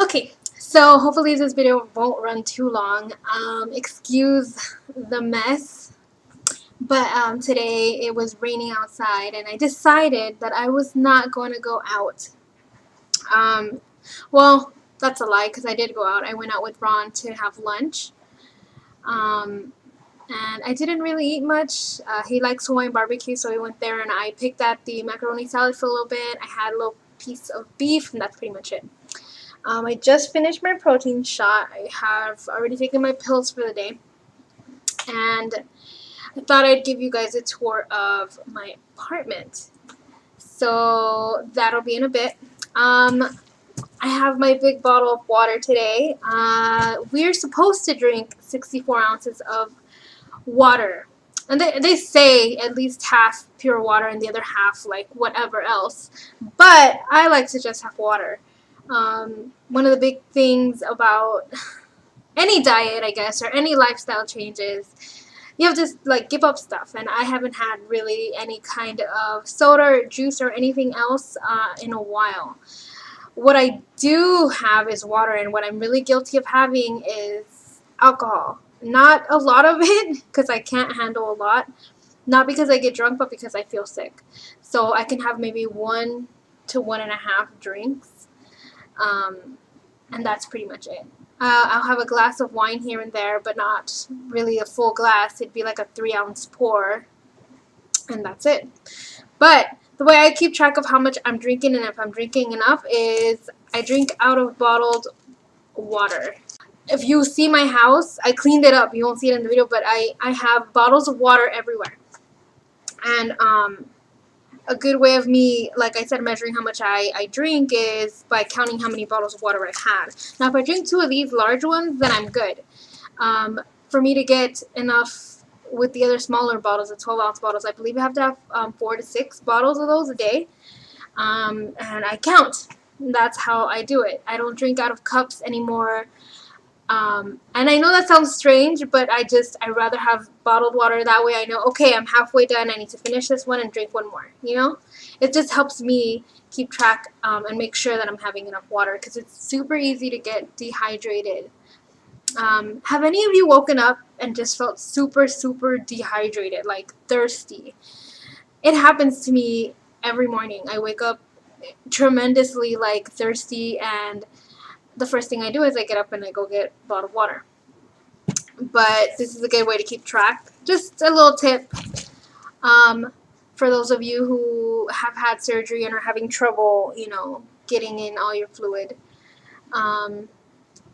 Okay, so hopefully this video won't run too long. Excuse the mess, but today it was raining outside and I decided that I was not going to go out. Um, well, that's a lie because I did go out. I went out with Ron to have lunch. And I didn't really eat much. He likes Hawaiian barbecue, so we went there and I picked at the macaroni salad for a little bit. I had a little piece of beef, and that's pretty much it. I just finished my protein shot. I have already taken my pills for the day. And I thought I'd give you guys a tour of my apartment. So that'll be in a bit. I have my big bottle of water today. We're supposed to drink 64 ounces of water. And they say at least half pure water and the other half like whatever else. But I like to just have water. One of the big things about any diet, I guess, or any lifestyle changes, you have to like give up stuff, and I haven't had really any kind of soda or juice or anything else in a while. What I do have is water, and what I'm really guilty of having is alcohol. Not a lot of it, because I can't handle a lot. Not because I get drunk, but because I feel sick. So I can have maybe 1 to 1.5 drinks. And that's pretty much it. I'll have a glass of wine here and there, but not really a full glass. It'd be like a 3-ounce pour, and that's it. But the way I keep track of how much I'm drinking and if I'm drinking enough is I drink out of bottled water. If you see my house, I cleaned it up. You won't see it in the video, but I have bottles of water everywhere. And a good way of me, like I said, measuring how much I drink is by counting how many bottles of water I've had. Now, if I drink 2 of these large ones, then I'm good. For me to get enough with the other smaller bottles, the 12-ounce bottles, I believe I have to have 4 to 6 bottles of those a day. And I count. That's how I do it. I don't drink out of cups anymore. And I know that sounds strange, but I'd rather have bottled water. That way I know, okay, I'm halfway done. I need to finish this one and drink one more, you know? It just helps me keep track and make sure that I'm having enough water, because it's super easy to get dehydrated. Have any of you woken up and just felt super, super dehydrated, like thirsty? It happens to me every morning. I wake up tremendously like thirsty, and the first thing I do is I get up and I go get a bottle of water. But this is a good way to keep track. Just a little tip for those of you who have had surgery and are having trouble, you know, getting in all your fluid. I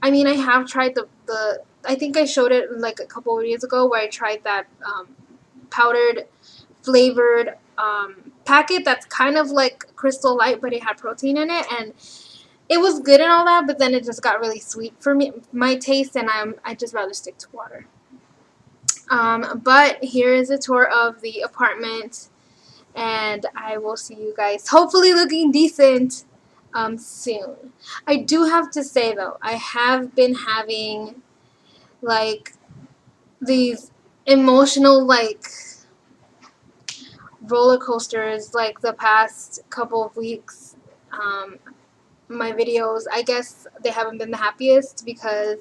mean, I have tried the I think I showed it like a couple of years ago where I tried that powdered flavored packet that's kind of like Crystal Light, but it had protein in it, and it was good and all that, but then it just got really sweet for me, my taste, and I just rather stick to water. But here is a tour of the apartment, and I will see you guys hopefully looking decent soon. I do have to say though, I have been having like these emotional like roller coasters like the past couple of weeks. My videos, I guess they haven't been the happiest because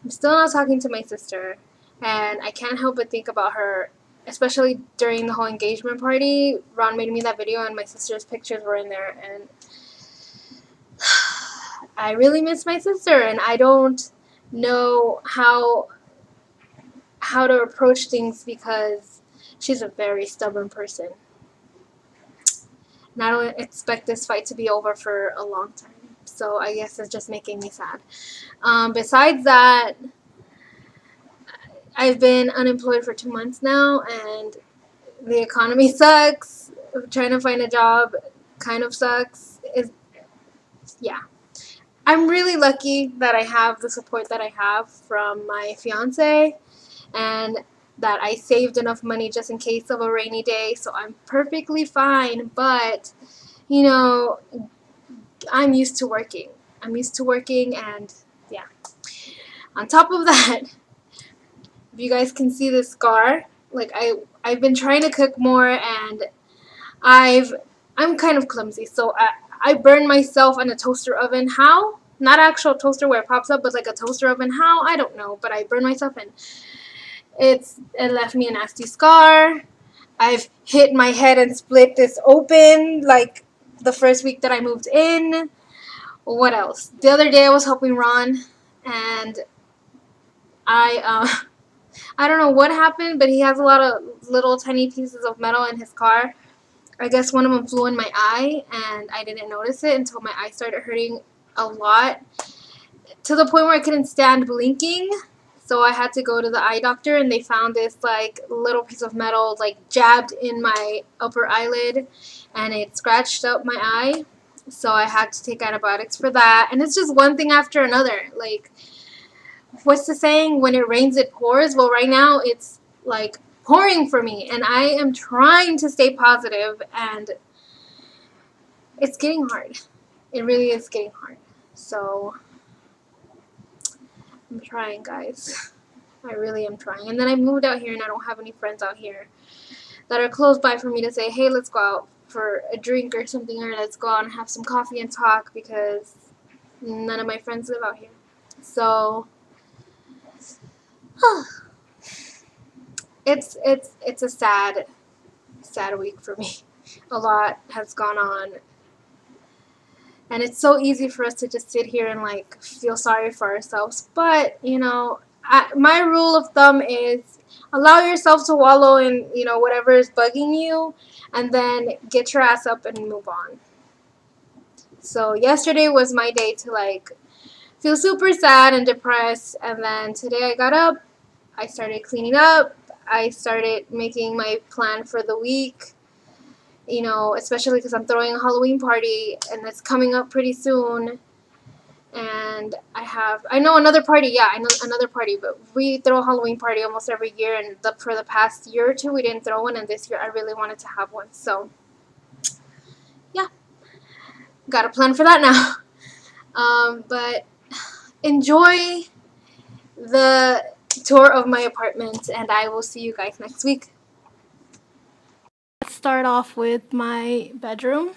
I'm still not talking to my sister, and I can't help but think about her, especially during the whole engagement party. Ron made me that video and my sister's pictures were in there, and I really miss my sister, and I don't know how to approach things because she's a very stubborn person. And I don't expect this fight to be over for a long time. So I guess it's just making me sad. Besides that, I've been unemployed for 2 months now, and the economy sucks. Trying to find a job kind of sucks. Yeah. I'm really lucky that I have the support that I have from my fiance, and that I saved enough money just in case of a rainy day, so I'm perfectly fine. But, you know, I'm used to working. And yeah. On top of that, if you guys can see this scar, like I've been trying to cook more, and I'm kind of clumsy, so I burn myself in a toaster oven. How? not actual toaster where it pops up, but like a toaster oven. How? I don't know, but I burned myself and it left me a nasty scar. I've hit my head and split this open like the first week that I moved in. What else? The other day I was helping Ron, and I I don't know what happened, but he has a lot of little tiny pieces of metal in his car. I guess one of them flew in my eye, and I didn't notice it until my eye started hurting a lot, to the point where I couldn't stand blinking. So I had to go to the eye doctor, and they found this like little piece of metal like jabbed in my upper eyelid, and it scratched up my eye. So I had to take antibiotics for that, and it's just one thing after another. Like, what's the saying? When it rains, it pours. Well, right now it's like pouring for me, and I am trying to stay positive, and it's getting hard. It really is getting hard. So I'm trying, guys. I really am trying. And then I moved out here, and I don't have any friends out here that are close by for me to say, hey, let's go out for a drink or something, or let's go out and have some coffee and talk, because none of my friends live out here. So it's a sad week for me. A lot has gone on, and it's so easy for us to just sit here and like feel sorry for ourselves. But you know, my rule of thumb is allow yourself to wallow in, you know, whatever is bugging you, and then get your ass up and move on. So yesterday was my day to like feel super sad and depressed, and then today I got up, I started cleaning up, I started making my plan for the week, you know, especially because I'm throwing a Halloween party and it's coming up pretty soon. And I know another party, but we throw a Halloween party almost every year, and for the past year or two we didn't throw one, and this year I really wanted to have one. So yeah, got a plan for that now. But enjoy the tour of my apartment, and I will see you guys next week. Let's start off with my bedroom.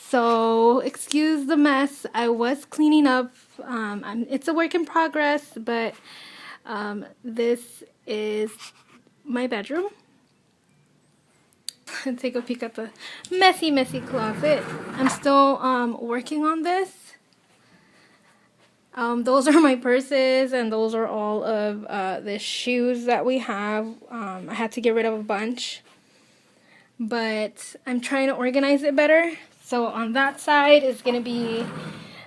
So excuse the mess. I was cleaning up. It's a work in progress, but this is my bedroom. Take a peek at the messy closet. I'm still working on this. Those are my purses, and those are all of the shoes that we have. I had to get rid of a bunch, but I'm trying to organize it better. So on that side is going to be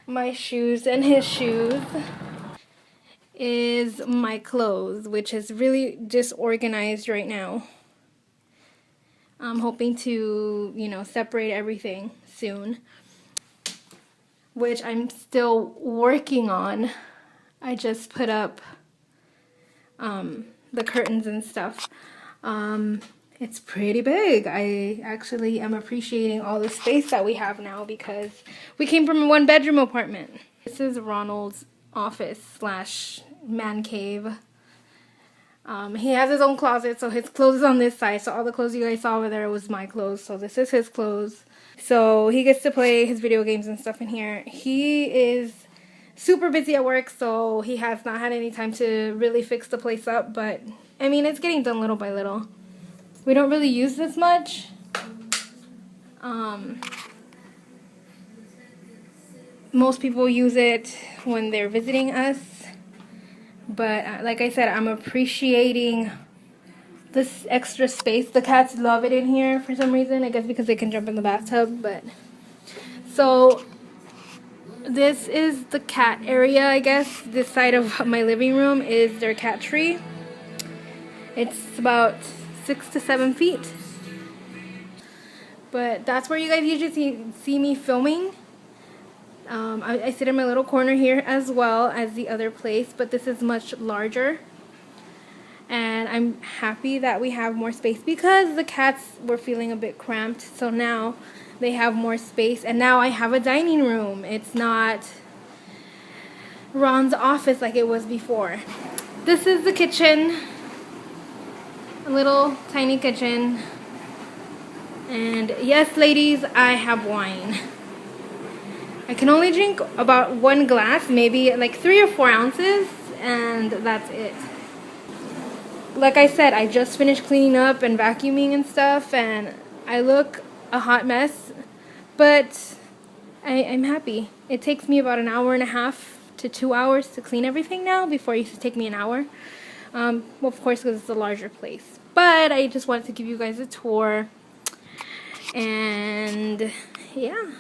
my shoes, and his shoes is my clothes, which is really disorganized right now. I'm hoping to, you know, separate everything soon, which I'm still working on. I just put up the curtains and stuff. It's pretty big. I actually am appreciating all the space that we have now, because we came from a one-bedroom apartment. This is Ronald's office / man cave. He has his own closet, so his clothes is on this side. So all the clothes you guys saw over there was my clothes. So this is his clothes. So he gets to play his video games and stuff in here. He is super busy at work, so he has not had any time to really fix the place up. But, I mean, it's getting done little by little. We don't really use this much. Most people use it when they're visiting us. But like I said, I'm appreciating this extra space. The cats love it in here for some reason. I guess because they can jump in the bathtub. But so this is the cat area, I guess. This side of my living room is their cat tree. It's about 6 to 7 feet. But that's where you guys usually see me filming. I sit in my little corner here as well as the other place, but this is much larger. And I'm happy that we have more space, because the cats were feeling a bit cramped. So now they have more space, and now I have a dining room. It's not Ron's office like it was before. This is the kitchen. A little tiny kitchen. And yes, ladies, I have wine. I can only drink about 1 glass, maybe like 3 or 4 ounces, and that's it. Like I said, I just finished cleaning up and vacuuming and stuff, and I look a hot mess, but I'm happy. It takes me about 1.5 to 2 hours to clean everything now. Before it used to take me an hour. Well, of course, because it's a larger place. But I just wanted to give you guys a tour, and yeah.